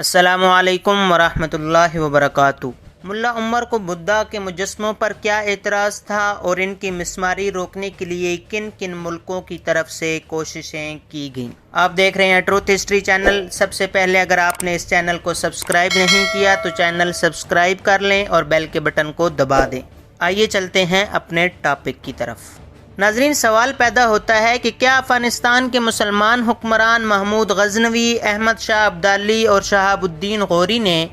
السلام علیکم ورحمۃ اللہ وبرکاتہ۔ ملا عمر کو بدھا کے مجسموں پر کیا اعتراض تھا اور ان کی مسماری روکنے کے لیے کن کن ملکوں کی طرف سے کوششیں کی گئیں؟ آپ دیکھ رہے ہیں ٹروتھ ہسٹری چینل۔ سب سے پہلے اگر آپ نے اس چینل کو سبسکرائب نہیں کیا تو چینل سبسکرائب کر لیں اور بیل کے بٹن کو دبا دیں۔ آئیے چلتے ہیں اپنے ٹاپک کی طرف۔ ناظرین، سوال پیدا ہوتا ہے کہ کیا افغانستان کے مسلمان حکمران محمود غزنوی، احمد شاہ ابدالی اور شہاب الدین غوری نے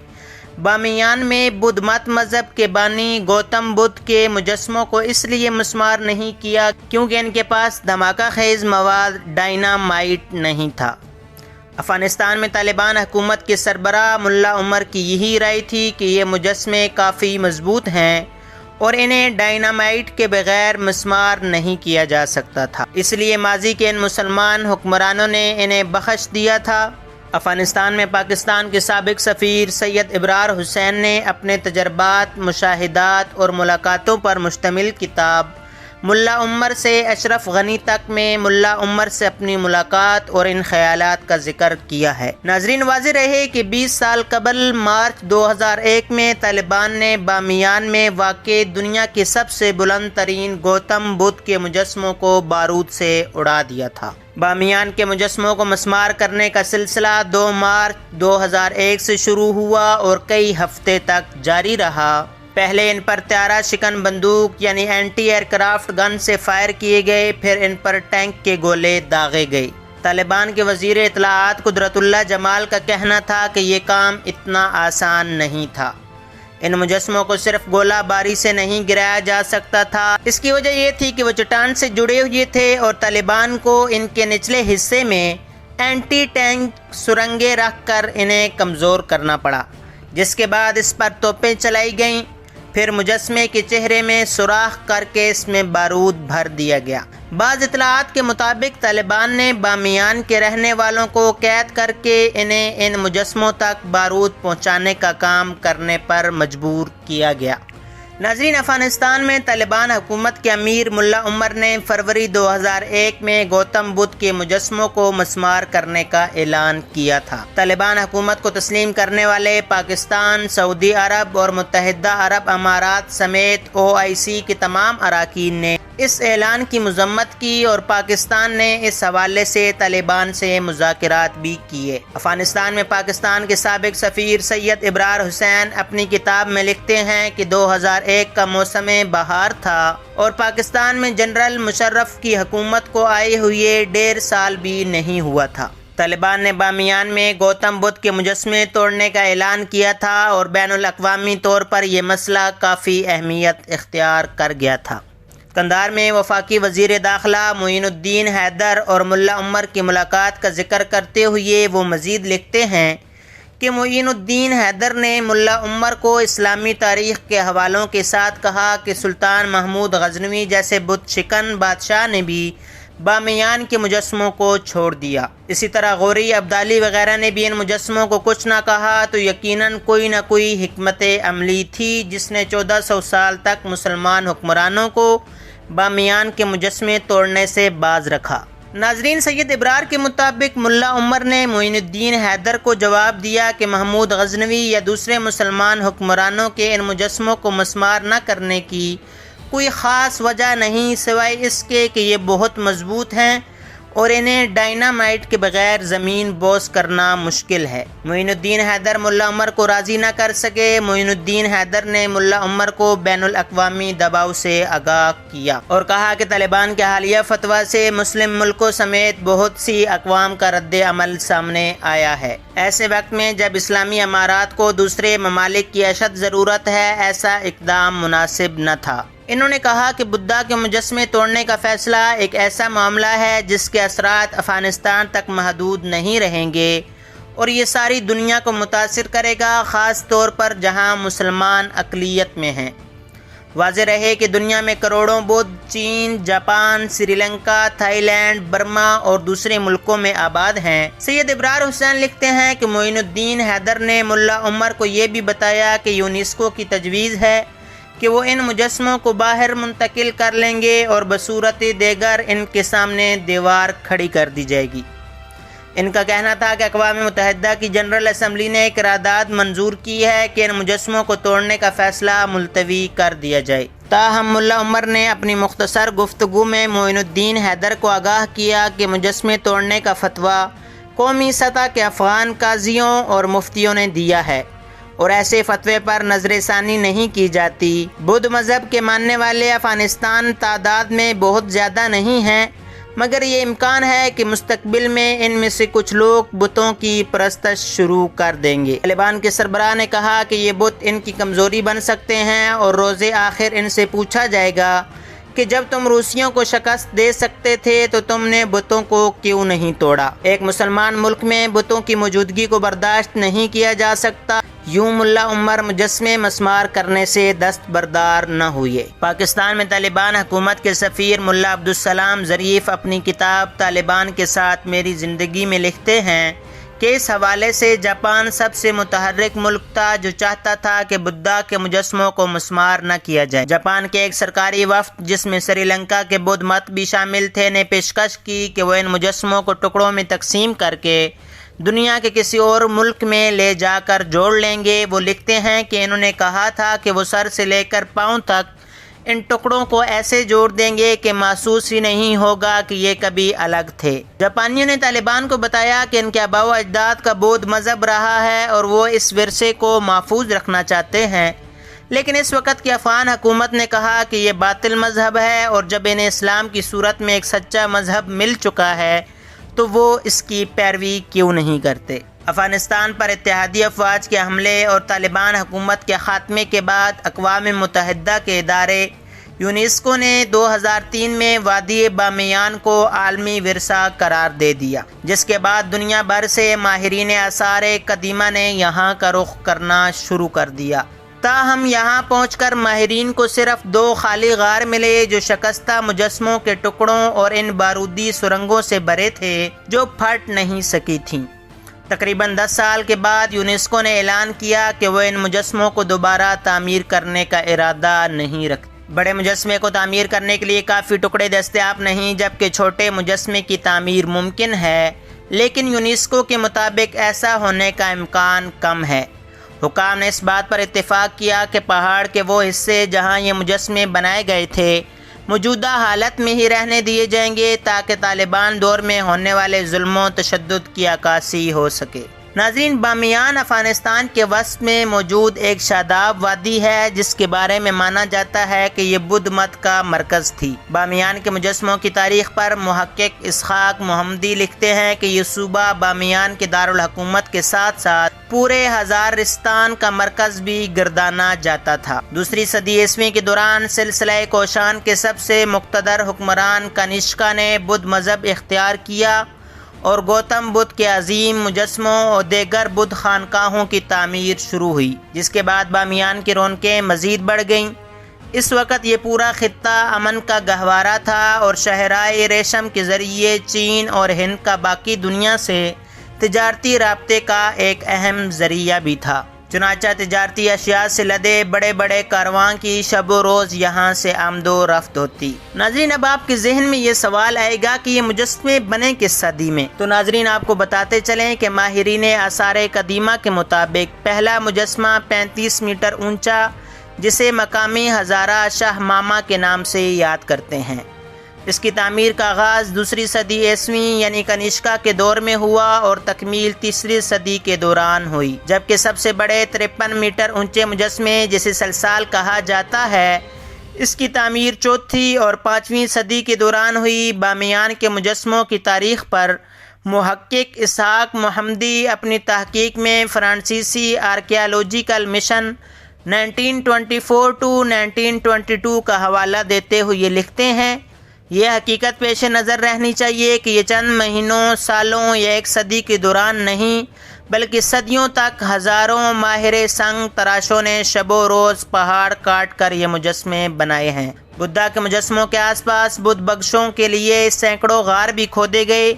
بامیان میں بدھ مت مذہب کے بانی گوتم بدھ کے مجسموں کو اس لیے مسمار نہیں کیا کیونکہ ان کے پاس دھماکہ خیز مواد ڈائنامائٹ نہیں تھا۔ افغانستان میں طالبان حکومت کے سربراہ ملا عمر کی یہی رائے تھی کہ یہ مجسمے کافی مضبوط ہیں اور انہیں ڈائنامائٹ کے بغیر مسمار نہیں کیا جا سکتا تھا، اس لیے ماضی کے ان مسلمان حکمرانوں نے انہیں بخش دیا تھا۔ افغانستان میں پاکستان کے سابق سفیر سید ابرار حسین نے اپنے تجربات، مشاہدات اور ملاقاتوں پر مشتمل کتاب ملا عمر سے اشرف غنی تک میں ملا عمر سے اپنی ملاقات اور ان خیالات کا ذکر کیا ہے۔ ناظرین، واضح رہے کہ 20 سال قبل مارچ 2001 میں طالبان نے بامیان میں واقع دنیا کے سب سے بلند ترین گوتم بدھ کے مجسموں کو بارود سے اڑا دیا تھا۔ بامیان کے مجسموں کو مسمار کرنے کا سلسلہ 2 مارچ 2001 سے شروع ہوا اور کئی ہفتے تک جاری رہا۔ پہلے ان پر طیارہ شکن بندوق یعنی اینٹی ایئر کرافٹ گن سے فائر کیے گئے، پھر ان پر ٹینک کے گولے داغے گئے۔ طالبان کے وزیر اطلاعات قدرت اللہ جمال کا کہنا تھا کہ یہ کام اتنا آسان نہیں تھا۔ ان مجسموں کو صرف گولہ باری سے نہیں گرایا جا سکتا تھا، اس کی وجہ یہ تھی کہ وہ چٹان سے جڑے ہوئے تھے اور طالبان کو ان کے نچلے حصے میں اینٹی ٹینک سرنگیں رکھ کر انہیں کمزور کرنا پڑا، جس کے بعد اس پر توپیں چلائی گئیں۔ پھر مجسمے کے چہرے میں سوراخ کر کے اس میں بارود بھر دیا گیا۔ بعض اطلاعات کے مطابق طالبان نے بامیان کے رہنے والوں کو قید کر کے انہیں ان مجسموں تک بارود پہنچانے کا کام کرنے پر مجبور کیا گیا۔ ناظرین، افغانستان میں طالبان حکومت کے امیر ملا عمر نے فروری 2001 میں گوتم بدھ کے مجسموں کو مسمار کرنے کا اعلان کیا تھا۔ طالبان حکومت کو تسلیم کرنے والے پاکستان، سعودی عرب اور متحدہ عرب امارات سمیت OIC کے تمام اراکین نے اس اعلان کی مذمت کی اور پاکستان نے اس حوالے سے طالبان سے مذاکرات بھی کیے۔ افغانستان میں پاکستان کے سابق سفیر سید ابرار حسین اپنی کتاب میں لکھتے ہیں کہ 2001 کا موسم بہار تھا اور پاکستان میں جنرل مشرف کی حکومت کو آئے ہوئے 1.5 سال بھی نہیں ہوا تھا۔ طالبان نے بامیان میں گوتم بدھ کے مجسمے توڑنے کا اعلان کیا تھا اور بین الاقوامی طور پر یہ مسئلہ کافی اہمیت اختیار کر گیا تھا۔ قندھار میں وفاقی وزیر داخلہ معین الدین حیدر اور ملا عمر کی ملاقات کا ذکر کرتے ہوئے وہ مزید لکھتے ہیں کہ معین الدین حیدر نے ملا عمر کو اسلامی تاریخ کے حوالوں کے ساتھ کہا کہ سلطان محمود غزنوی جیسے بت شکن بادشاہ نے بھی بامیان کے مجسموں کو چھوڑ دیا۔ اسی طرح غوری، ابدالی وغیرہ نے بھی ان مجسموں کو کچھ نہ کہا تو یقیناً کوئی نہ کوئی حکمت عملی تھی جس نے 1400 سال تک مسلمان حکمرانوں کو بامیان کے مجسمے توڑنے سے باز رکھا۔ ناظرین، سید ابرار کے مطابق ملا عمر نے معین الدین حیدر کو جواب دیا کہ محمود غزنوی یا دوسرے مسلمان حکمرانوں کے ان مجسموں کو مسمار نہ کرنے کی کوئی خاص وجہ نہیں سوائے اس کے کہ یہ بہت مضبوط ہیں اور انہیں ڈائنامائٹ کے بغیر زمین بوس کرنا مشکل ہے۔ معین الدین حیدر ملا عمر کو راضی نہ کر سکے۔ معین الدین حیدر نے ملا عمر کو بین الاقوامی دباؤ سے آگاہ کیا اور کہا کہ طالبان کے حالیہ فتویٰ سے مسلم ملکوں سمیت بہت سی اقوام کا رد عمل سامنے آیا ہے۔ ایسے وقت میں جب اسلامی امارات کو دوسرے ممالک کی اشد ضرورت ہے، ایسا اقدام مناسب نہ تھا۔ انہوں نے کہا کہ بدھا کے مجسمے توڑنے کا فیصلہ ایک ایسا معاملہ ہے جس کے اثرات افغانستان تک محدود نہیں رہیں گے اور یہ ساری دنیا کو متاثر کرے گا، خاص طور پر جہاں مسلمان اقلیت میں ہیں۔ واضح رہے کہ دنیا میں کروڑوں بدھ چین، Japan, Sri Lanka, Thai land, Burma اور دوسرے ملکوں میں آباد ہیں۔ سید ابرار حسین لکھتے ہیں کہ معین الدین حیدر نے ملا عمر کو یہ بھی بتایا کہ یونیسکو کی تجویز ہے کہ وہ ان مجسموں کو باہر منتقل کر لیں گے اور بصورت دیگر ان کے سامنے دیوار کھڑی کر دی جائے گی۔ ان کا کہنا تھا کہ اقوام متحدہ کی جنرل اسمبلی نے ایک قرارداد منظور کی ہے کہ ان مجسموں کو توڑنے کا فیصلہ ملتوی کر دیا جائے۔ تاہم ملا عمر نے اپنی مختصر گفتگو میں معین الدین حیدر کو آگاہ کیا کہ مجسمے توڑنے کا فتویٰ قومی سطح کے افغان قاضیوں اور مفتیوں نے دیا ہے اور ایسے فتوے پر نظر ثانی نہیں کی جاتی۔ بدھ مذہب کے ماننے والے افغانستان تعداد میں بہت زیادہ نہیں ہیں، مگر یہ امکان ہے کہ مستقبل میں ان میں سے کچھ لوگ بتوں کی پرستش شروع کر دیں گے۔ طالبان کے سربراہ نے کہا کہ یہ بت ان کی کمزوری بن سکتے ہیں اور روز آخر ان سے پوچھا جائے گا کہ جب تم روسیوں کو شکست دے سکتے تھے تو تم نے بتوں کو کیوں نہیں توڑا؟ ایک مسلمان ملک میں بتوں کی موجودگی کو برداشت نہیں کیا جا سکتا۔ یوں ملا عمر مجسمے مسمار کرنے سے دستبردار نہ ہوئے۔ پاکستان میں طالبان حکومت کے سفیر ملا عبدالسلام ظریف اپنی کتاب طالبان کے ساتھ میری زندگی میں لکھتے ہیں کہ اس حوالے سے جاپان سب سے متحرک ملک تھا جو چاہتا تھا کہ بدھا کے مجسموں کو مسمار نہ کیا جائے۔ جاپان کے ایک سرکاری وفد جس میں سری لنکا کے بدھ مت بھی شامل تھے نے پیشکش کی کہ وہ ان مجسموں کو ٹکڑوں میں تقسیم کر کے دنیا کے کسی اور ملک میں لے جا کر جوڑ لیں گے۔ وہ لکھتے ہیں کہ انہوں نے کہا تھا کہ وہ سر سے لے کر پاؤں تک ان ٹکڑوں کو ایسے جوڑ دیں گے کہ محسوس ہی نہیں ہوگا کہ یہ کبھی الگ تھے۔ جاپانیوں نے طالبان کو بتایا کہ ان کے آباء و اجداد کا بودھ مذہب رہا ہے اور وہ اس ورثے کو محفوظ رکھنا چاہتے ہیں، لیکن اس وقت کی افغان حکومت نے کہا کہ یہ باطل مذہب ہے اور جب انہیں اسلام کی صورت میں ایک سچا مذہب مل چکا ہے تو وہ اس کی پیروی کیوں نہیں کرتے؟ افغانستان پر اتحادی افواج کے حملے اور طالبان حکومت کے خاتمے کے بعد اقوام متحدہ کے ادارے یونیسکو نے 2003 میں وادی بامیان کو عالمی ورثہ قرار دے دیا، جس کے بعد دنیا بھر سے ماہرین آثار قدیمہ نے یہاں کا رخ کرنا شروع کر دیا۔ تاہم یہاں پہنچ کر ماہرین کو صرف 2 خالی غار ملے جو شکستہ مجسموں کے ٹکڑوں اور ان بارودی سرنگوں سے بھرے تھے جو پھٹ نہیں سکی تھیں۔ تقریباً 10 سال کے بعد یونیسکو نے اعلان کیا کہ وہ ان مجسموں کو دوبارہ تعمیر کرنے کا ارادہ نہیں رکھتی۔ بڑے مجسمے کو تعمیر کرنے کے لیے کافی ٹکڑے دستیاب نہیں، جبکہ چھوٹے مجسمے کی تعمیر ممکن ہے، لیکن یونیسکو کے مطابق ایسا ہونے کا امکان کم ہے۔ حکام نے اس بات پر اتفاق کیا کہ پہاڑ کے وہ حصے جہاں یہ مجسمے بنائے گئے تھے موجودہ حالت میں ہی رہنے دیے جائیں گے تاکہ طالبان دور میں ہونے والے ظلم و تشدد کی عکاسی ہو سکے۔ ناظرین، بامیان افغانستان کے وسط میں موجود ایک شاداب وادی ہے جس کے بارے میں مانا جاتا ہے کہ یہ بدھ مت کا مرکز تھی۔ بامیان کے مجسموں کی تاریخ پر محقق اسحاق محمدی لکھتے ہیں کہ یہ صوبہ بامیان کے دارالحکومت کے ساتھ ساتھ پورے ہزارستان کا مرکز بھی گردانا جاتا تھا۔ دوسری صدی عیسوی کے دوران سلسلہ کوشان کے سب سے مقتدر حکمران کنشکا نے بدھ مذہب اختیار کیا اور گوتم بدھ کے عظیم مجسموں اور دیگر بدھ خانقاہوں کی تعمیر شروع ہوئی، جس کے بعد بامیان کی رونقیں مزید بڑھ گئیں۔ اس وقت یہ پورا خطہ امن کا گہوارہ تھا اور شاہراہ ریشم کے ذریعے چین اور ہند کا باقی دنیا سے تجارتی رابطے کا ایک اہم ذریعہ بھی تھا۔ چنانچہ تجارتی اشیاء سے لدے بڑے بڑے کارواں کی شب و روز یہاں سے آمد و رفت ہوتی۔ ناظرین، اب آپ کے ذہن میں یہ سوال آئے گا کہ یہ مجسمے بنے کس صدی میں؟ تو ناظرین، آپ کو بتاتے چلیں کہ ماہرین آثار قدیمہ کے مطابق پہلا مجسمہ 35 میٹر اونچا، جسے مقامی ہزارہ شاہ ماما کے نام سے یاد کرتے ہیں، اس کی تعمیر کا آغاز دوسری صدی عیسوی یعنی کنشکا کے دور میں ہوا اور تکمیل تیسری صدی کے دوران ہوئی، جبکہ سب سے بڑے 53 میٹر اونچے مجسمے جسے سلسال کہا جاتا ہے، اس کی تعمیر چوتھی اور 5ویں صدی کے دوران ہوئی۔ بامیان کے مجسموں کی تاریخ پر محقق اسحاق محمدی اپنی تحقیق میں فرانسیسی آرکیالوجیکل مشن 1924 to 1922 کا حوالہ دیتے ہوئے لکھتے ہیں، یہ حقیقت پیش نظر رہنی چاہیے کہ یہ چند مہینوں، سالوں یا ایک صدی کے دوران نہیں بلکہ صدیوں تک ہزاروں ماہر سنگ تراشوں نے شب و روز پہاڑ کاٹ کر یہ مجسمے بنائے ہیں۔ بدھا کے مجسموں کے آس پاس بدھ بخشوں کے لیے سینکڑوں غار بھی کھودے گئے،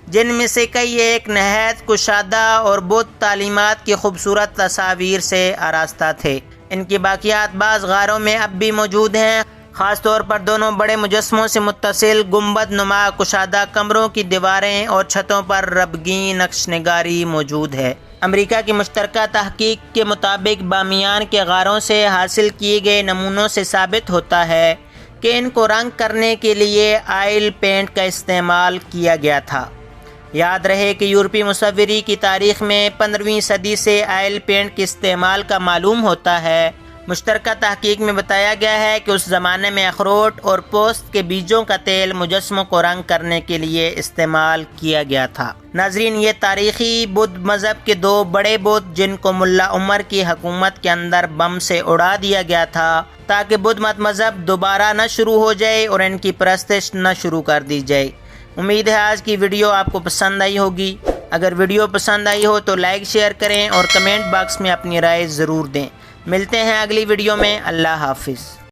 جن میں سے کئی ایک نہایت کشادہ اور بدھ تعلیمات کی خوبصورت تصاویر سے آراستہ تھے۔ ان کی باقیات بعض غاروں میں اب بھی موجود ہیں، خاص طور پر دونوں بڑے مجسموں سے متصل گنبد نما کشادہ کمروں کی دیواریں اور چھتوں پر ربگیں نقش نگاری موجود ہے۔ امریکہ کی مشترکہ تحقیق کے مطابق بامیان کے غاروں سے حاصل کیے گئے نمونوں سے ثابت ہوتا ہے کہ ان کو رنگ کرنے کے لیے آئل پینٹ کا استعمال کیا گیا تھا۔ یاد رہے کہ یورپی مصوری کی تاریخ میں 15ویں صدی سے آئل پینٹ کے استعمال کا معلوم ہوتا ہے۔ مشترکہ تحقیق میں بتایا گیا ہے کہ اس زمانے میں اخروٹ اور پوست کے بیجوں کا تیل مجسموں کو رنگ کرنے کے لیے استعمال کیا گیا تھا۔ ناظرین، یہ تاریخی بدھ مذہب کے دو بڑے بت جن کو ملا عمر کی حکومت کے اندر بم سے اڑا دیا گیا تھا تاکہ بدھ مت مذہب دوبارہ نہ شروع ہو جائے اور ان کی پرستش نہ شروع کر دی جائے۔ امید ہے آج کی ویڈیو آپ کو پسند آئی ہوگی۔ اگر ویڈیو پسند آئی ہو تو لائک شیئر کریں اور کمنٹ باکس میں اپنی رائے ضرور دیں۔ ملتے ہیں اگلی ویڈیو میں۔ اللہ حافظ۔